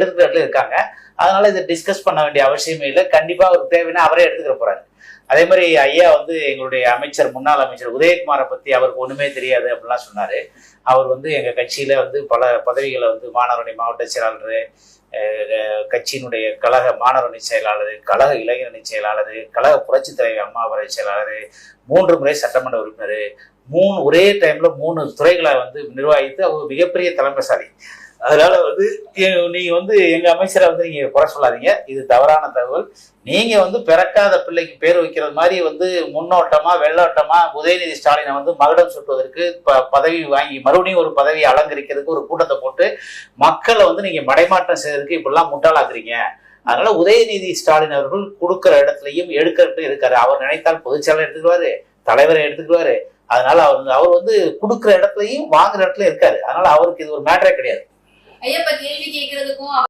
இருக்கிற இடத்துல இருக்காங்க. அதனால இதை டிஸ்கஸ் பண்ண வேண்டிய அவசியமே இல்லை. கண்டிப்பா அவருக்கு தேவைன்னா அவரே எடுத்துக்கிற போறாரு. அதே மாதிரி ஐயா வந்து எங்களுடைய அமைச்சர், முன்னாள் அமைச்சர் உதயகுமாரை பத்தி அவருக்கு ஒண்ணுமே தெரியாது அப்படின்லாம் சொன்னாரு. அவர் வந்து எங்க கட்சியில வந்து பல பதவிகளை வந்து மாணவரணி மாவட்ட செயலாளர், கட்சியினுடைய கழக மாணவரணி செயலாளர், கழக இளைஞரணி செயலாளர், கழக புரட்சி தலைவர் அம்மாவரை செயலாளர், 3 முறை சட்டமன்ற உறுப்பினர், ஒரே டைம்ல 3 துறைகளை வந்து நிர்வகித்து அவர் மிகப்பெரிய தலைமைசாலி. அதனால வந்து நீங்க வந்து எங்க அமைச்சரை வந்து நீங்க குறை சொல்லாதீங்க. இது தவறான தகவல். நீங்க வந்து பிறக்காத பிள்ளைக்கு பேர் வைக்கிறது மாதிரி வந்து முன்னோட்டமா வெள்ளோட்டமா உதயநிதி ஸ்டாலினை வந்து மகுடம் சுட்டுவதற்கு பதவி வாங்கி மறுபடியும் ஒரு பதவியை அலங்கரிக்கிறதுக்கு ஒரு கூட்டத்தை போட்டு மக்களை வந்து நீங்க மடைமாற்றம் செய்யறதுக்கு இப்படிலாம் முட்டாளாக்குறீங்க. அதனால உதயநிதி ஸ்டாலின் அவர்கள் கொடுக்கிற இடத்துலையும் எடுக்கிறதுல இருக்காரு. அவர் நினைத்தால் பொதுச்செயலாளர் எடுத்துக்குவாரு, தலைவரை எடுத்துக்குவாரு. அதனால அவர் வந்து கொடுக்குற இடத்துலையும் வாங்குற இடத்துல இருக்காரு. அதனால அவருக்கு இது ஒரு மேட்டரே கிடையாது. ஐயா, இப்ப கேள்வி கேட்கறதுக்கும்